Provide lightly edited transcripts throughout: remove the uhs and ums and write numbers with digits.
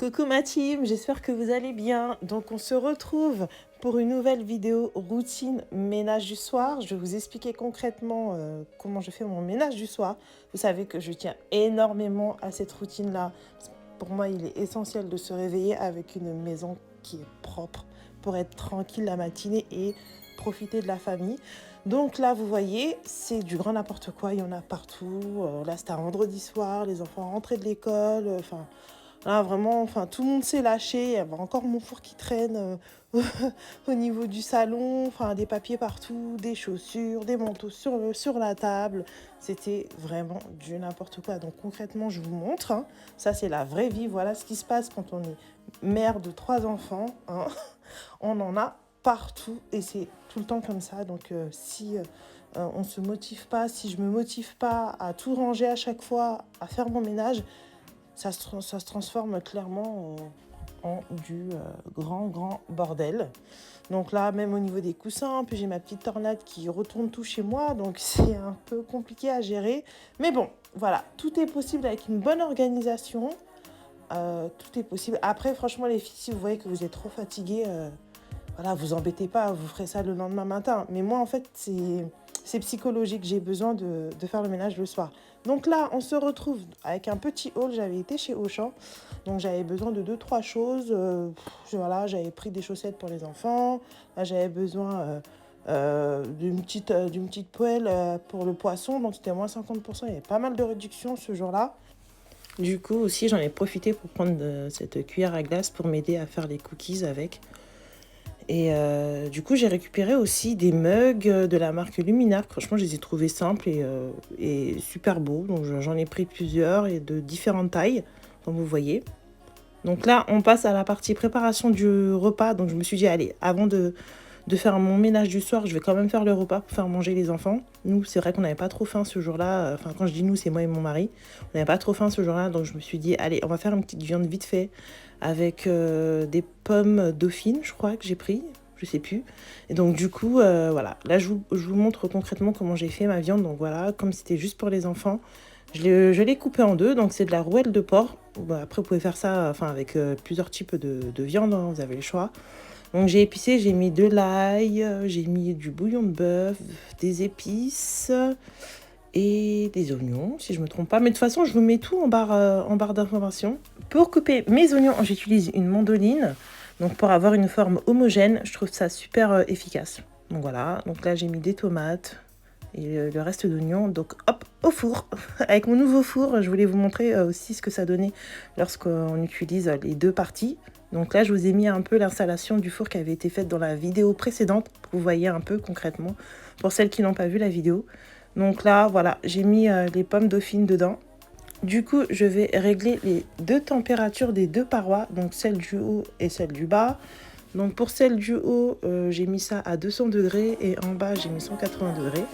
Coucou ma team, j'espère que vous allez bien. Donc on se retrouve pour une nouvelle vidéo routine ménage du soir. Je vais vous expliquer concrètement comment je fais mon ménage du soir. Vous savez que je tiens énormément à cette routine-là. Pour moi, il est essentiel de se réveiller avec une maison qui est propre pour être tranquille la matinée et profiter de la famille. Donc là, vous voyez, c'est du grand n'importe quoi, il y en a partout. Là, c'était un vendredi soir, les enfants rentraient de l'école, là, vraiment, tout le monde s'est lâché. Il y avait encore mon four qui traîne au niveau du salon. Des papiers partout, des chaussures, des manteaux sur la table. C'était vraiment du n'importe quoi. Donc concrètement, je vous montre. Ça, c'est la vraie vie. Voilà ce qui se passe quand on est mère de 3 enfants. On en a partout et c'est tout le temps comme ça. Donc si on ne se motive pas, si je ne me motive pas à tout ranger à chaque fois, à faire mon ménage, ça se transforme clairement en du grand bordel. Donc là, même au niveau des coussins, puis j'ai ma petite tornade qui retourne tout chez moi, donc c'est un peu compliqué à gérer. Mais bon, voilà, tout est possible avec une bonne organisation. Tout est possible. Après, franchement, les filles, si vous voyez que vous êtes trop fatiguées, voilà, vous embêtez pas, vous ferez ça le lendemain matin. Mais moi, en fait, c'est psychologique. J'ai besoin de faire le ménage le soir. Donc là, on se retrouve avec un petit haul. J'avais été chez Auchan. Donc j'avais besoin de 2-3 choses. Voilà, j'avais pris des chaussettes pour les enfants. Là, j'avais besoin d'une petite poêle pour le poisson. Donc c'était moins 50%. Il y avait pas mal de réductions ce jour-là. Du coup, aussi, j'en ai profité pour prendre cette cuillère à glace pour m'aider à faire les cookies avec. Et du coup, j'ai récupéré aussi des mugs de la marque Luminaire. Franchement, je les ai trouvés simples et super beaux. Donc, j'en ai pris plusieurs et de différentes tailles, comme vous voyez. Donc là, on passe à la partie préparation du repas. Donc, je me suis dit, allez, avant de faire mon ménage du soir, je vais quand même faire le repas pour faire manger les enfants. Nous, c'est vrai qu'on n'avait pas trop faim ce jour-là. Enfin, quand je dis nous, c'est moi et mon mari. On n'avait pas trop faim ce jour-là. Donc, je me suis dit, allez, on va faire une petite viande vite fait avec des pommes dauphines, je crois que j'ai pris. Je sais plus. Et donc, du coup, voilà. Là, je vous montre concrètement comment j'ai fait ma viande. Donc, voilà, comme c'était juste pour les enfants, je l'ai coupé en deux. Donc, c'est de la rouelle de porc. Bon, après, vous pouvez faire ça avec plusieurs types de viande. Vous avez le choix. Donc j'ai épicé, j'ai mis de l'ail, j'ai mis du bouillon de bœuf, des épices et des oignons, si je ne me trompe pas. Mais de toute façon, je vous mets tout en barre d'informations. Pour couper mes oignons, j'utilise une mandoline. Donc pour avoir une forme homogène, je trouve ça super efficace. Donc voilà, donc là j'ai mis des tomates et le reste d'oignons. Donc hop, au four. Avec mon nouveau four, je voulais vous montrer aussi ce que ça donnait lorsqu'on utilise les deux parties. Donc là, je vous ai mis un peu l'installation du four qui avait été faite dans la vidéo précédente pour que vous voyez un peu concrètement pour celles qui n'ont pas vu la vidéo. Donc là, voilà, j'ai mis les pommes dauphines dedans. Du coup, je vais régler les deux températures des deux parois, donc celle du haut et celle du bas. Donc pour celle du haut, j'ai mis ça à 200 degrés et en bas, j'ai mis 180 degrés.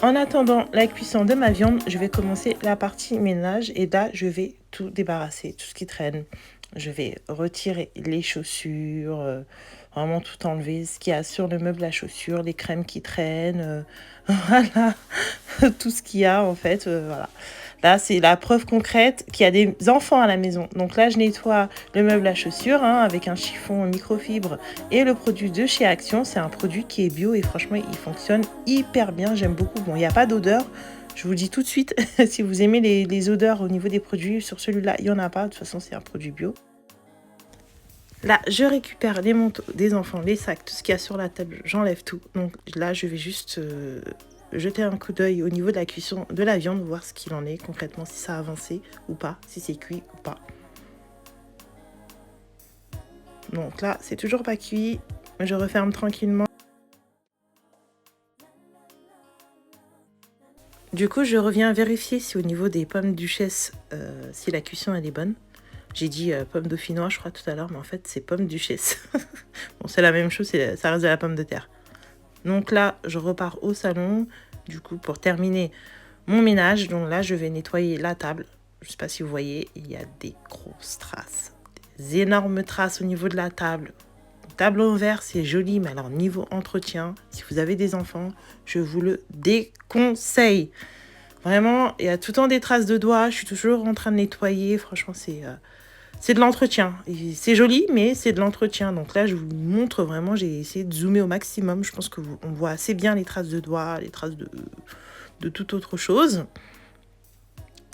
En attendant la cuisson de ma viande, je vais commencer la partie ménage et là, je vais tout débarrasser, tout ce qui traîne. Je vais retirer les chaussures, vraiment tout enlever, ce qu'il y a sur le meuble à chaussures, les crèmes qui traînent, voilà, tout ce qu'il y a en fait, voilà. Là, c'est la preuve concrète qu'il y a des enfants à la maison. Donc là, je nettoie le meuble à chaussures avec un chiffon microfibre et le produit de chez Action. C'est un produit qui est bio et franchement, il fonctionne hyper bien. J'aime beaucoup. Bon, il n'y a pas d'odeur. Je vous le dis tout de suite, si vous aimez les odeurs au niveau des produits, sur celui-là, il n'y en a pas. De toute façon, c'est un produit bio. Là, je récupère les manteaux des enfants, les sacs, tout ce qu'il y a sur la table, j'enlève tout. Donc là, je vais juste jeter un coup d'œil au niveau de la cuisson de la viande, voir ce qu'il en est concrètement, si ça a avancé ou pas, si c'est cuit ou pas. Donc là, c'est toujours pas cuit. Je referme tranquillement. Du coup, je reviens vérifier si au niveau des pommes duchesse, si la cuisson elle est bonne. J'ai dit pomme dauphinoise, je crois, tout à l'heure, mais en fait, c'est pomme duchesse. Bon, c'est la même chose, ça reste de la pomme de terre. Donc là, je repars au salon, du coup, pour terminer mon ménage. Donc là, je vais nettoyer la table. Je ne sais pas si vous voyez, il y a des grosses traces, des énormes traces au niveau de la table. Le tableau en verre, c'est joli, mais alors niveau entretien, si vous avez des enfants, je vous le déconseille. Vraiment, il y a tout le temps des traces de doigts. Je suis toujours en train de nettoyer. Franchement, c'est de l'entretien. C'est joli, mais c'est de l'entretien. Donc là, je vous montre vraiment, j'ai essayé de zoomer au maximum. Je pense qu'on voit assez bien les traces de doigts, les traces de toute autre chose.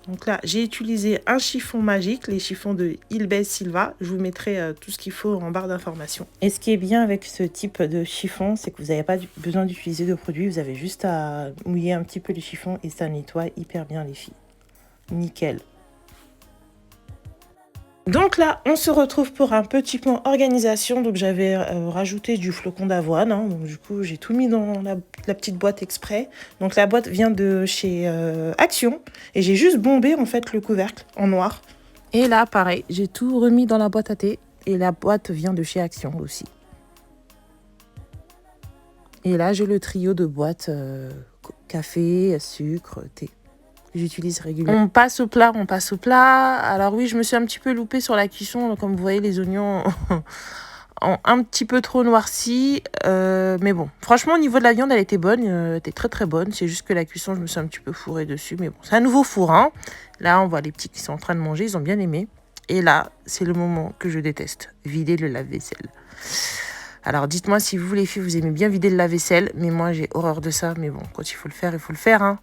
Donc là, j'ai utilisé un chiffon magique, les chiffons de Ilbez Silva. Je vous mettrai tout ce qu'il faut en barre d'informations. Et ce qui est bien avec ce type de chiffon, c'est que vous n'avez pas besoin d'utiliser de produit. Vous avez juste à mouiller un petit peu les chiffons et ça nettoie hyper bien les filles. Nickel. Donc là, on se retrouve pour un petit point organisation. Donc j'avais rajouté du flocon d'avoine. Donc du coup, j'ai tout mis dans la petite boîte exprès. Donc la boîte vient de chez Action. Et j'ai juste bombé en fait le couvercle en noir. Et là, pareil, j'ai tout remis dans la boîte à thé. Et la boîte vient de chez Action aussi. Et là, j'ai le trio de boîtes café, sucre, thé. J'utilise régulièrement. On passe au plat, on passe au plat. Alors oui, je me suis un petit peu loupée sur la cuisson. Comme vous voyez, les oignons ont un petit peu trop noirci. Mais bon, franchement, au niveau de la viande, elle était bonne. Elle était très très bonne. C'est juste que la cuisson, je me suis un petit peu fourrée dessus. Mais bon, c'est un nouveau four. Hein. Là, on voit les petits qui sont en train de manger. Ils ont bien aimé. Et là, c'est le moment que je déteste. Vider le lave-vaisselle. Alors, dites-moi si vous, les filles, vous aimez bien vider le lave-vaisselle. Mais moi, j'ai horreur de ça. Mais bon, quand il faut le faire, il faut le faire. Hein.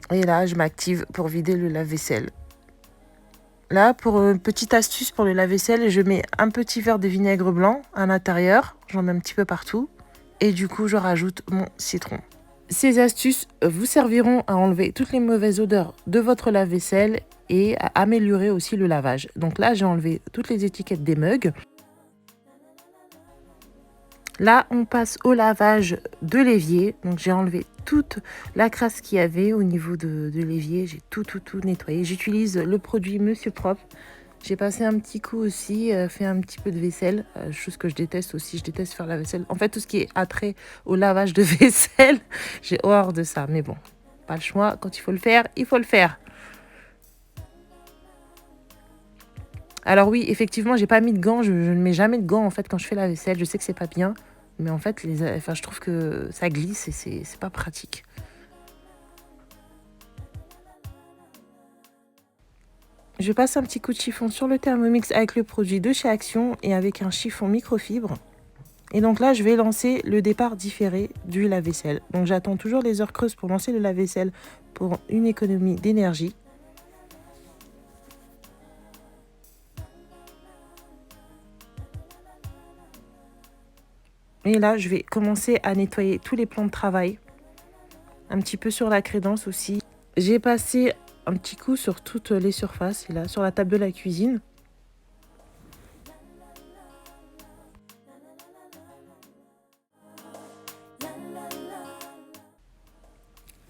Et là, je m'active pour vider le lave-vaisselle. Là, pour une petite astuce pour le lave-vaisselle, je mets un petit verre de vinaigre blanc à l'intérieur. J'en mets un petit peu partout. Et du coup, je rajoute mon citron. Ces astuces vous serviront à enlever toutes les mauvaises odeurs de votre lave-vaisselle et à améliorer aussi le lavage. Donc là, j'ai enlevé toutes les étiquettes des mugs. Là, on passe au lavage de l'évier. Donc, j'ai enlevé toute la crasse qu'il y avait au niveau de l'évier. J'ai tout nettoyé. J'utilise le produit Monsieur Propre. J'ai passé un petit coup aussi, fait un petit peu de vaisselle. Chose que je déteste aussi. Je déteste faire la vaisselle. En fait, tout ce qui est attrait au lavage de vaisselle, j'ai horreur de ça. Mais bon, pas le choix. Quand il faut le faire, il faut le faire. Alors oui, effectivement, j'ai pas mis de gants. Je ne mets jamais de gants en fait quand je fais la vaisselle. Je sais que c'est pas bien. Mais en fait, je trouve que ça glisse et c'est pas pratique. Je passe un petit coup de chiffon sur le Thermomix avec le produit de chez Action et avec un chiffon microfibre. Et donc là, je vais lancer le départ différé du lave-vaisselle. Donc j'attends toujours les heures creuses pour lancer le lave-vaisselle pour une économie d'énergie. Et là, je vais commencer à nettoyer tous les plans de travail. Un petit peu sur la crédence aussi. J'ai passé un petit coup sur toutes les surfaces. Et là, sur la table de la cuisine.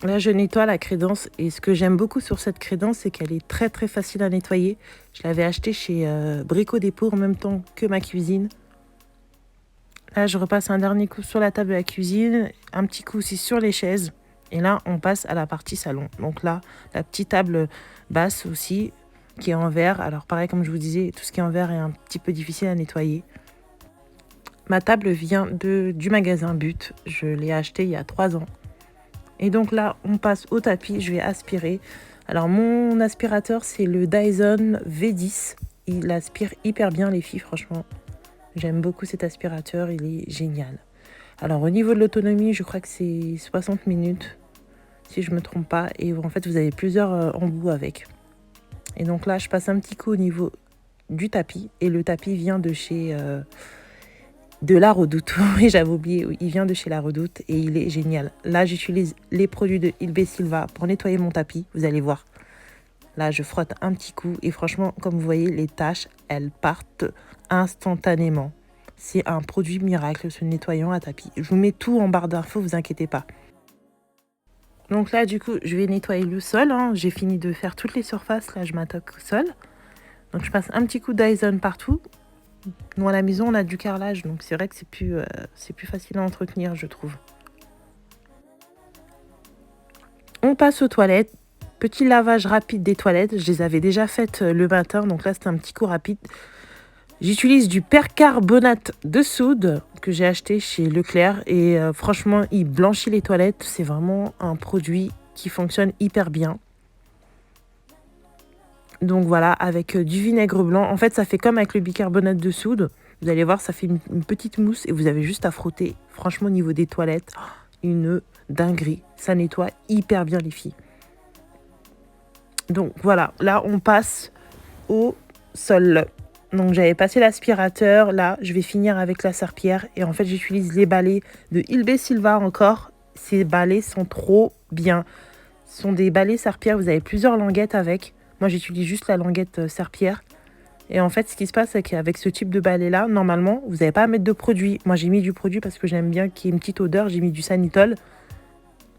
Là, je nettoie la crédence. Et ce que j'aime beaucoup sur cette crédence, c'est qu'elle est très très facile à nettoyer. Je l'avais achetée chez Brico Dépôt en même temps que ma cuisine. Là, je repasse un dernier coup sur la table de la cuisine, un petit coup aussi sur les chaises. Et là, on passe à la partie salon. Donc là, la petite table basse aussi, qui est en verre. Alors pareil, comme je vous disais, tout ce qui est en verre est un petit peu difficile à nettoyer. Ma table vient du magasin But. Je l'ai achetée il y a 3 ans. Et donc là, on passe au tapis. Je vais aspirer. Alors mon aspirateur, c'est le Dyson V10. Il aspire hyper bien les filles, franchement. J'aime beaucoup cet aspirateur, il est génial. Alors au niveau de l'autonomie, je crois que c'est 60 minutes, si je ne me trompe pas. Et en fait, vous avez plusieurs embouts avec. Et donc là, je passe un petit coup au niveau du tapis. Et le tapis vient de chez La Redoute. Oui, j'avais oublié, il vient de chez La Redoute et il est génial. Là, j'utilise les produits de Ilbez Silva pour nettoyer mon tapis, vous allez voir. Là, je frotte un petit coup et franchement, comme vous voyez, les taches, elles partent instantanément. C'est un produit miracle, ce nettoyant à tapis. Je vous mets tout en barre d'infos, vous inquiétez pas. Donc là, du coup, je vais nettoyer le sol. Hein. J'ai fini de faire toutes les surfaces. Là, je m'attaque au sol. Donc, je passe un petit coup de Dyson partout. Nous, à la maison, on a du carrelage. Donc, c'est vrai que c'est plus facile à entretenir, je trouve. On passe aux toilettes. Petit lavage rapide des toilettes. Je les avais déjà faites le matin. Donc là, c'était un petit coup rapide. J'utilise du percarbonate de soude que j'ai acheté chez Leclerc et franchement, il blanchit les toilettes. C'est vraiment un produit qui fonctionne hyper bien. Donc voilà, avec du vinaigre blanc. En fait, ça fait comme avec le bicarbonate de soude. Vous allez voir, ça fait une petite mousse et vous avez juste à frotter. Franchement, au niveau des toilettes, une dinguerie. Ça nettoie hyper bien les filles. Donc voilà, là, on passe au sol. Donc j'avais passé l'aspirateur, là je vais finir avec la serpillière et en fait j'utilise les balais de Ilbe Silva encore. Ces balais sont trop bien. Ce sont des balais serpillères, vous avez plusieurs languettes avec. Moi j'utilise juste la languette serpillière. Et en fait ce qui se passe c'est qu'avec ce type de balai là, normalement vous n'avez pas à mettre de produit. Moi j'ai mis du produit parce que j'aime bien qu'il y ait une petite odeur, j'ai mis du Sanitol.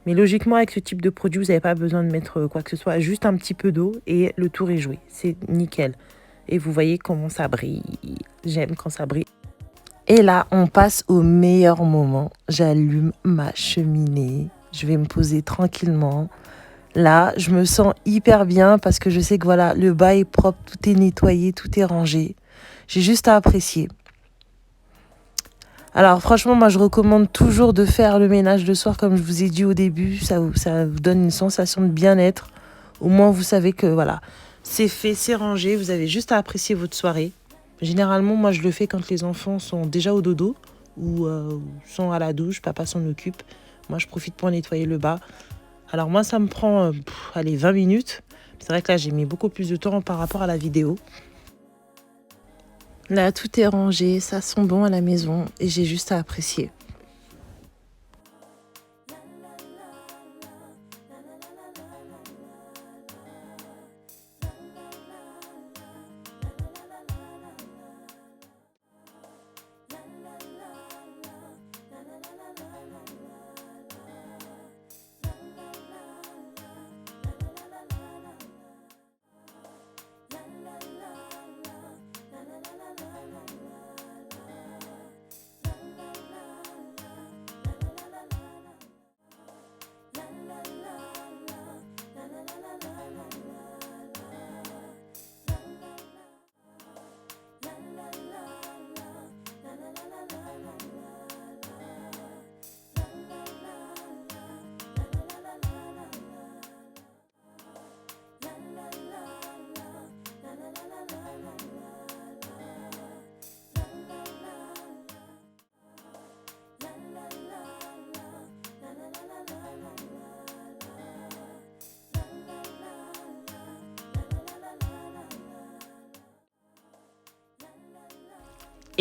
Mais logiquement avec ce type de produit vous n'avez pas besoin de mettre quoi que ce soit, juste un petit peu d'eau et le tour est joué. C'est nickel. Et vous voyez comment ça brille. J'aime quand ça brille. Et là, on passe au meilleur moment. J'allume ma cheminée. Je vais me poser tranquillement. Là, je me sens hyper bien parce que je sais que voilà, le bas est propre, tout est nettoyé, tout est rangé. J'ai juste à apprécier. Alors franchement, moi je recommande toujours de faire le ménage le soir comme je vous ai dit au début. Ça vous donne une sensation de bien-être. Au moins, vous savez que voilà, c'est fait, c'est rangé. Vous avez juste à apprécier votre soirée. Généralement, moi, je le fais quand les enfants sont déjà au dodo ou sont à la douche. Papa s'en occupe. Moi, je profite pour nettoyer le bas. Alors moi, ça me prend, allez, 20 minutes. C'est vrai que là, j'ai mis beaucoup plus de temps par rapport à la vidéo. Là, tout est rangé. Ça sent bon à la maison et j'ai juste à apprécier.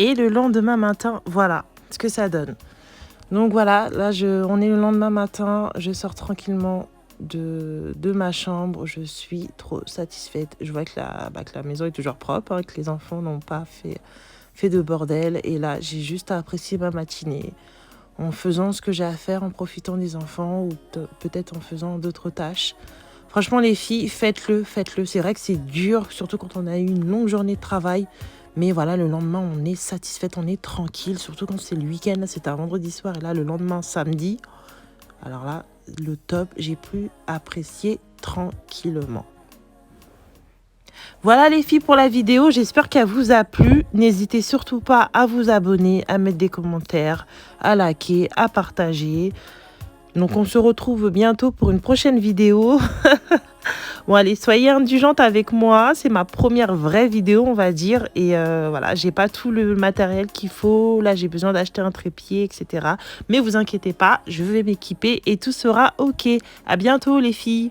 Et le lendemain matin, voilà ce que ça donne. Donc voilà, là on est le lendemain matin, je sors tranquillement de ma chambre, je suis trop satisfaite. Je vois que la maison est toujours propre, hein, que les enfants n'ont pas fait de bordel. Et là, j'ai juste à apprécier ma matinée en faisant ce que j'ai à faire, en profitant des enfants ou peut-être en faisant d'autres tâches. Franchement, les filles, faites-le. C'est vrai que c'est dur, surtout quand on a eu une longue journée de travail. Mais voilà, le lendemain, on est satisfaite, on est tranquille. Surtout quand c'est le week-end. Là, c'était un vendredi soir. Et là, le lendemain, samedi. Alors là, le top, j'ai pu apprécier tranquillement. Voilà les filles pour la vidéo. J'espère qu'elle vous a plu. N'hésitez surtout pas à vous abonner, à mettre des commentaires, à liker, à partager. Donc on se retrouve bientôt pour une prochaine vidéo. Bon allez, soyez indulgente avec moi. C'est ma première vraie vidéo, on va dire. Et voilà, j'ai pas tout le matériel qu'il faut. Là, j'ai besoin d'acheter un trépied, etc. Mais vous inquiétez pas, je vais m'équiper et tout sera ok. À bientôt les filles.